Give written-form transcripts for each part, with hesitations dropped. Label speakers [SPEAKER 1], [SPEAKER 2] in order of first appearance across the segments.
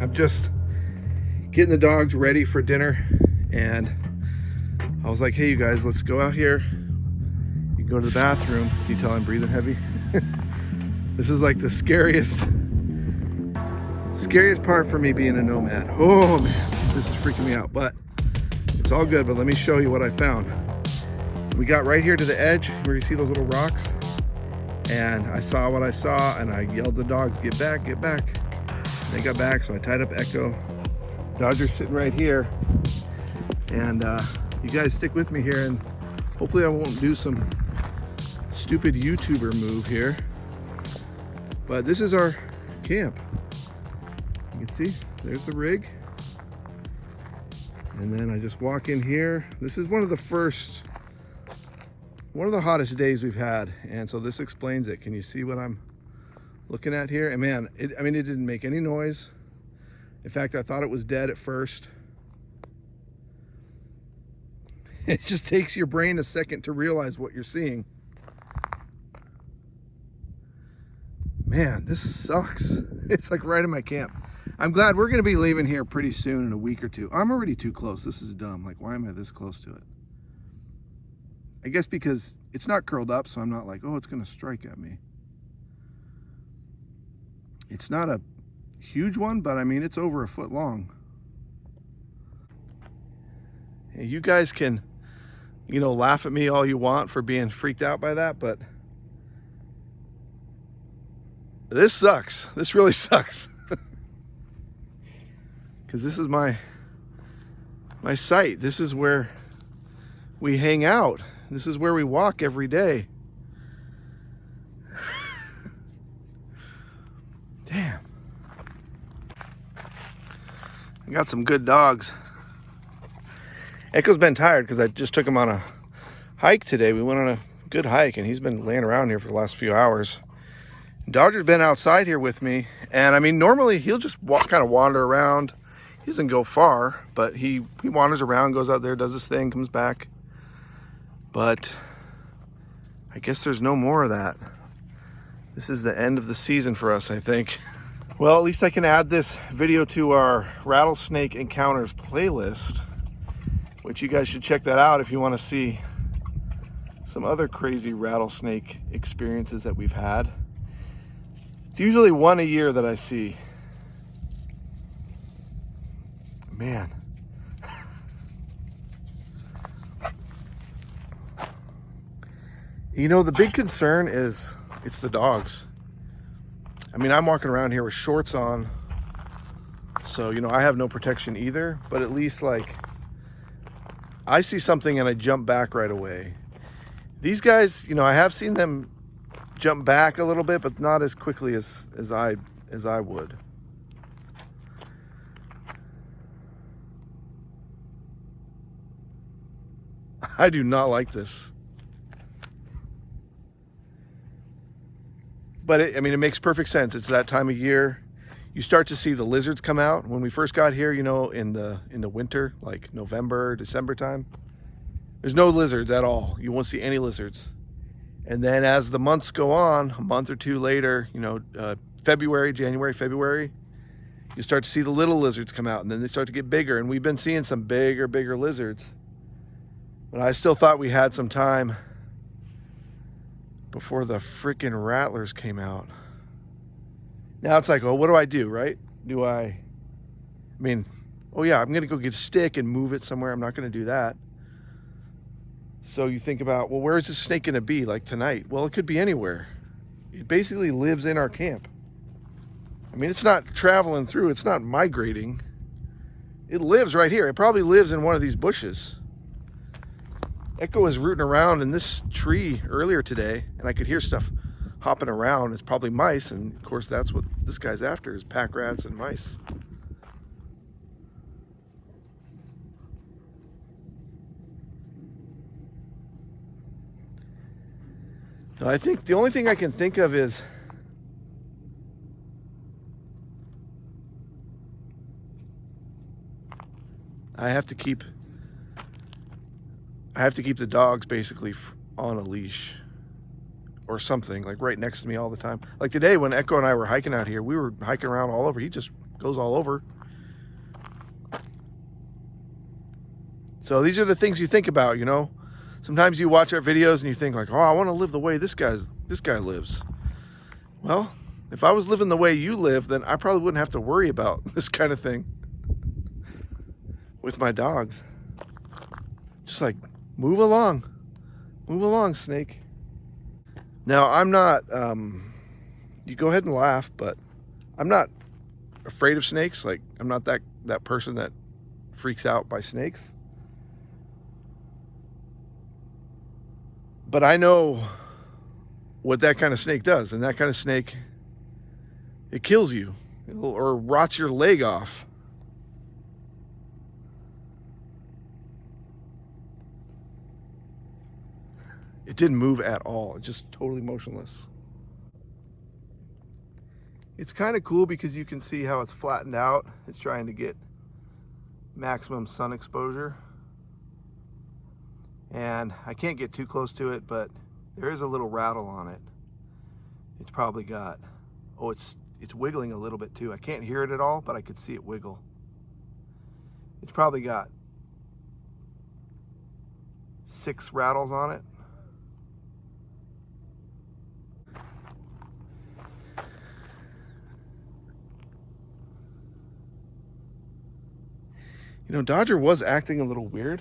[SPEAKER 1] I'm just getting the dogs ready for dinner, and I was like, hey you guys, let's go out here. You can go to the bathroom. Can you tell I'm breathing heavy? This is like the scariest part for me being a nomad. Oh man, this is freaking me out, but it's all good. But let me show you what I found. We got right here to the edge where you see those little rocks, and I saw what I saw, and I yelled to the dogs, get back, get back. They got back, so I tied up Echo. Dogs are sitting right here, and you guys stick with me here, and hopefully I won't do some stupid YouTuber move here. But this is our camp. You can see there's the rig, and then I just walk in here. This is one of the hottest days we've had, and so this explains it. Can you see what I'm looking at here? And man, it didn't make any noise. In fact, I thought it was dead at first. It just takes your brain a second to realize what you're seeing. Man, this sucks. It's like right in my camp. I'm glad we're gonna be leaving here pretty soon, in a week or two. I'm already too close. This is dumb. Like, why am I this close to it? I guess because it's not curled up, so I'm not like, oh, it's gonna strike at me. It's not a huge one, but I mean, it's over a foot long. Hey, you guys can, laugh at me all you want for being freaked out by that, but this sucks. This really sucks. Because this is my site. This is where we hang out. This is where we walk every day. Damn. I got some good dogs. Echo's been tired because I just took him on a hike today. We went on a good hike, and he's been laying around here for the last few hours. Dodger's been outside here with me, and I mean, normally he'll just kind of wander around. He doesn't go far, but he wanders around, goes out there, does his thing, comes back. But I guess there's no more of that. This is the end of the season for us, I think. Well, at least I can add this video to our Rattlesnake Encounters playlist, which you guys should check that out if you want to see some other crazy rattlesnake experiences that we've had. It's usually one a year that I see. Man. The big concern is it's the dogs. I mean, I'm walking around here with shorts on, so, I have no protection either, but at least, like, I see something and I jump back right away. These guys, I have seen them jump back a little bit, but not as quickly as I would. I do not like this. But it makes perfect sense. It's that time of year. You start to see the lizards come out. When we first got here, in the winter, like November, December time, there's no lizards at all. You won't see any lizards. And then as the months go on, a month or two later, January, February, you start to see the little lizards come out, and then they start to get bigger. And we've been seeing some bigger lizards. But I still thought we had some time before the freaking rattlers came out. Now it's like, oh, what do I do, right? Oh yeah, I'm gonna go get a stick and move it somewhere. I'm not gonna do that. So you think about, well, where is this snake gonna be, like tonight? Well, it could be anywhere. It basically lives in our camp. It's not traveling through, it's not migrating. It lives right here. It probably lives in one of these bushes. Echo was rooting around in this tree earlier today, and I could hear stuff hopping around. It's probably mice, and of course that's what this guy's after, is pack rats and mice. Now, I think the only thing I can think of is I have to keep the dogs basically on a leash or something, like right next to me all the time. Like today when Echo and I were hiking out here, we were hiking around all over. He just goes all over. So these are the things you think about, you know. Sometimes you watch our videos and you think like, oh, I want to live the way this guy lives. Well, if I was living the way you live, then I probably wouldn't have to worry about this kind of thing with my dogs. Just like, move along, snake. Now, I'm not, you go ahead and laugh, but I'm not afraid of snakes. Like, I'm not that person that freaks out by snakes. But I know what that kind of snake does. And that kind of snake, it kills you or rots your leg off. It didn't move at all. It's just totally motionless. It's kind of cool because you can see how it's flattened out. It's trying to get maximum sun exposure. And I can't get too close to it, but there is a little rattle on it. It's probably got, oh, it's wiggling a little bit too. I can't hear it at all, but I could see it wiggle. It's probably got 6 rattles on it. You know, Dodger was acting a little weird.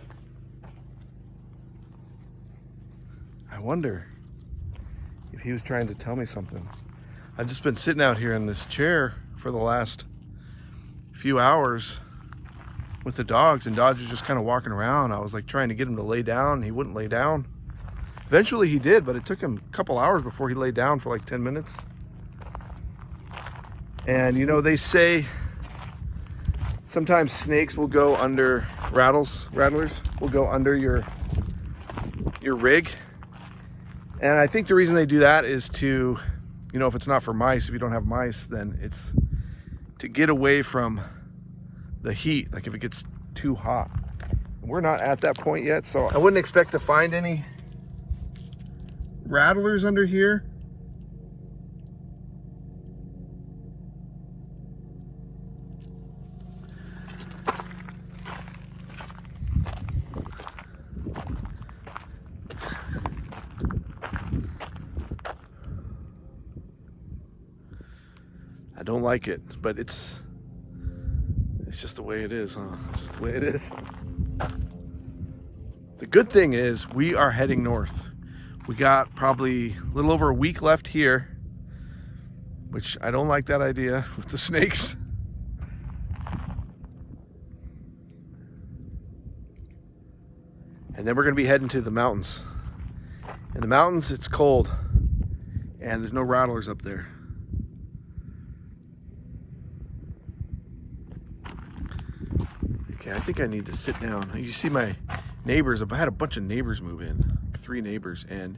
[SPEAKER 1] I wonder if he was trying to tell me something. I've just been sitting out here in this chair for the last few hours with the dogs, and Dodger's just kind of walking around. I was like trying to get him to lay down. He wouldn't lay down. Eventually he did, but it took him a couple hours before he laid down for like 10 minutes. And you know, they say sometimes snakes will go under rattlers will go under your rig. And I think the reason they do that is to, you know, if it's not for mice, if you don't have mice, then it's to get away from the heat, like if it gets too hot. We're not at that point yet, so I wouldn't expect to find any rattlers under here. I don't like it, but it's just the way it is, huh? It's just the way it is. The good thing is we are heading north. We got probably a little over a week left here, which I don't like that idea with the snakes. And then we're gonna be heading to the mountains. In the mountains, it's cold and there's no rattlers up there. Okay, I think I need to sit down. You see my neighbors, I had a bunch of neighbors move in, 3 neighbors, and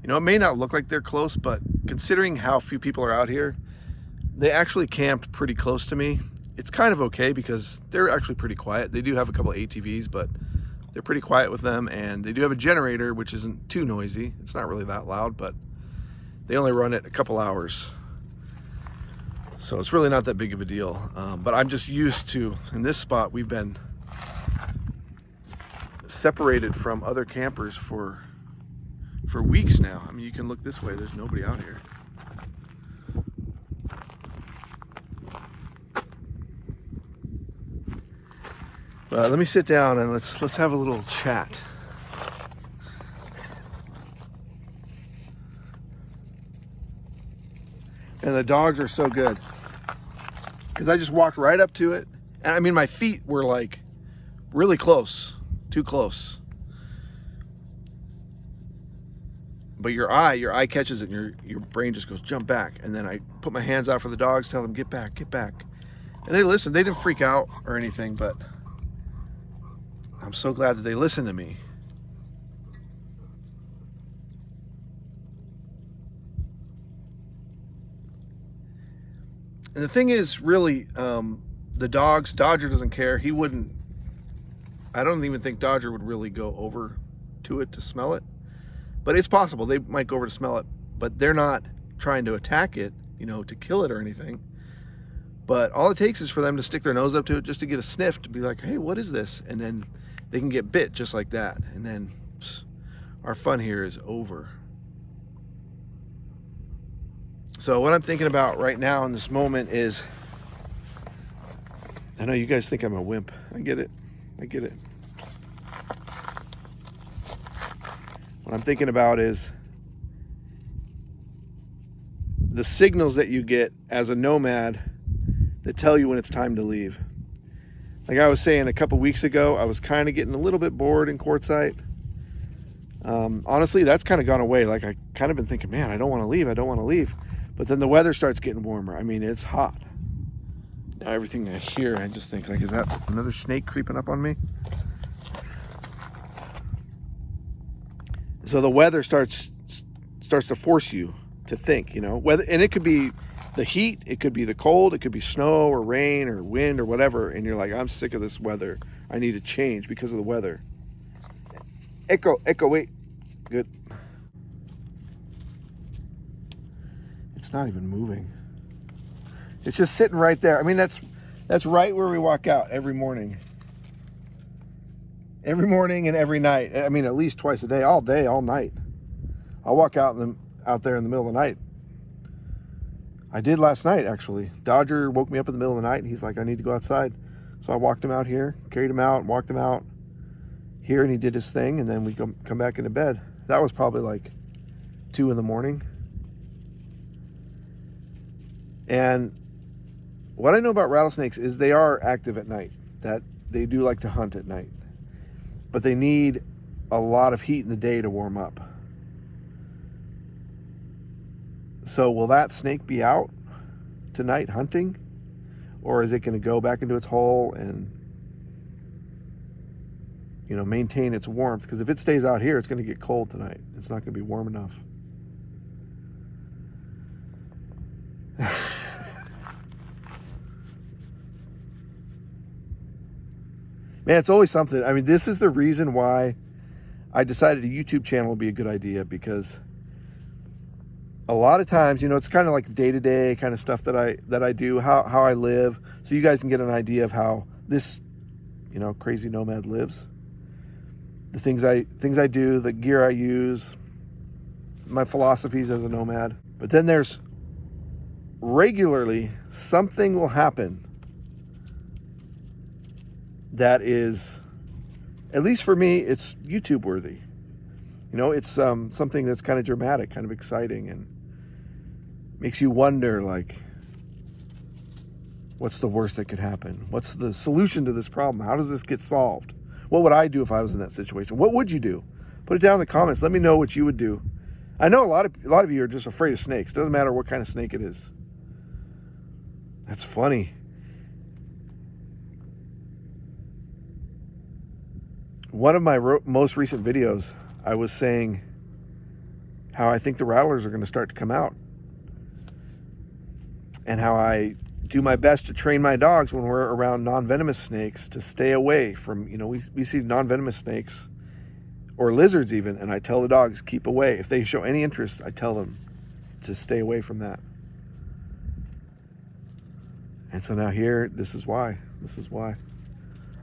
[SPEAKER 1] you know, it may not look like they're close, but considering how few people are out here, they actually camped pretty close to me. It's kind of okay because they're actually pretty quiet. They do have a couple of ATVs, but they're pretty quiet with them, and they do have a generator, which isn't too noisy. It's not really that loud, but they only run it a couple hours. So it's really not that big of a deal. But I'm just used to, in this spot, we've been separated from other campers for weeks now. I mean, you can look this way, there's nobody out here. But let me sit down and let's have a little chat. And the dogs are so good because I just walked right up to it, and I mean my feet were like really close, too close. But your eye catches it, and your brain just goes jump back. And then I put my hands out for the dogs, tell them get back, get back, and they listen. They didn't freak out or anything, but I'm so glad that they listened to me. And the thing is, really, the dogs, Dodger doesn't care. He wouldn't, I don't even think Dodger would really go over to it to smell it. But it's possible. They might go over to smell it. But they're not trying to attack it, you know, to kill it or anything. But all it takes is for them to stick their nose up to it just to get a sniff, to be like, hey, what is this? And then they can get bit just like that. And then our fun here is over. So what I'm thinking about right now in this moment is, I know you guys think I'm a wimp. I get it. I get it. What I'm thinking about is the signals that you get as a nomad that tell you when it's time to leave. Like I was saying a couple weeks ago, I was kind of getting a little bit bored in Quartzsite. Honestly, that's kind of gone away. Like I kind of been thinking, man, I don't want to leave. I don't want to leave. But then the weather starts getting warmer. I mean, it's hot. Now everything I hear, I just think, like, is that another snake creeping up on me? So the weather starts to force you to think, you know, whether, and it could be the heat, it could be the cold, it could be snow or rain or wind or whatever, and you're like, I'm sick of this weather. I need to change because of the weather. Echo, wait. Good. It's not even moving. It's just sitting right there. I mean, that's right where we walk out every morning. Every morning and every night. I mean, at least twice a day, all night. I'll walk out there in the middle of the night. I did last night, actually. Dodger woke me up in the middle of the night, and he's like, I need to go outside. So I walked him out here, carried him out, and walked him out here, and he did his thing, and then we come back into bed. That was probably like 2 in the morning. And what I know about rattlesnakes is they are active at night, that they do like to hunt at night. But they need a lot of heat in the day to warm up. So will that snake be out tonight hunting? Or is it going to go back into its hole and, you know, maintain its warmth? Because if it stays out here, it's going to get cold tonight. It's not going to be warm enough. Man, it's always something. I mean, this is the reason why I decided a YouTube channel would be a good idea, because a lot of times, you know, it's kind of like day-to-day kind of stuff that I do, how I live, so you guys can get an idea of how this, you know, crazy nomad lives. The things I do, the gear I use, my philosophies as a nomad. But then there's regularly something will happen that is, at least for me, it's YouTube worthy. You know, it's something that's kind of dramatic, kind of exciting, and makes you wonder, like, what's the worst that could happen? What's the solution to this problem? How does this get solved? What would I do if I was in that situation? What would you do? Put it down in the comments. Let me know what you would do. I know a lot of you are just afraid of snakes. Doesn't matter what kind of snake it is. That's funny. One of my most recent videos, I was saying how I think the rattlers are going to start to come out, and how I do my best to train my dogs when we're around non-venomous snakes to stay away from, you know, we see non-venomous snakes or lizards even, and I tell the dogs, keep away. If they show any interest, I tell them to stay away from that. And so now here, this is why.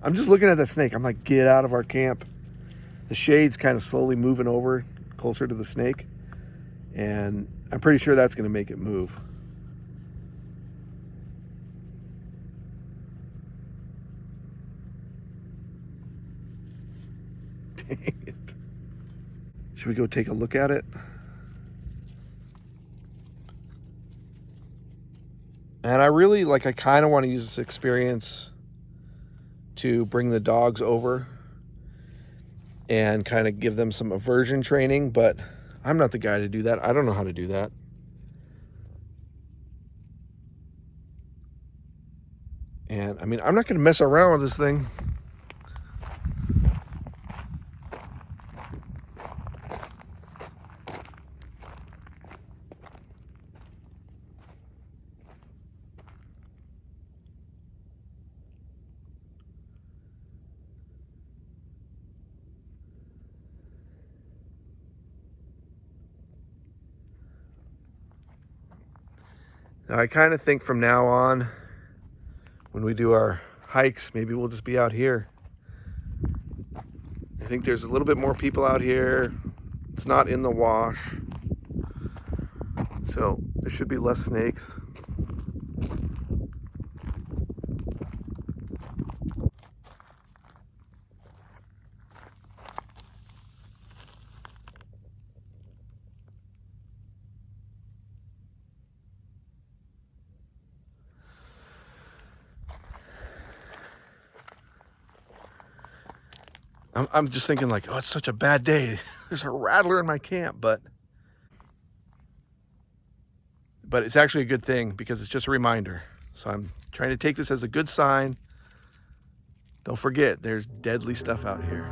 [SPEAKER 1] I'm just looking at the snake. I'm like, get out of our camp. The shade's kind of slowly moving over closer to the snake, and I'm pretty sure that's going to make it move. Dang it. Should we go take a look at it? And I really, like, I kind of want to use this experience to bring the dogs over and kind of give them some aversion training, but I'm not the guy to do that. I don't know how to do that. And I mean, I'm not going to mess around with this thing. Now, I kind of think from now on, when we do our hikes, maybe we'll just be out here. I think there's a little bit more people out here. It's not in the wash, so there should be less snakes. I'm just thinking like, oh, it's such a bad day. There's a rattler in my camp, but it's actually a good thing because it's just a reminder. So I'm trying to take this as a good sign. Don't forget, there's deadly stuff out here.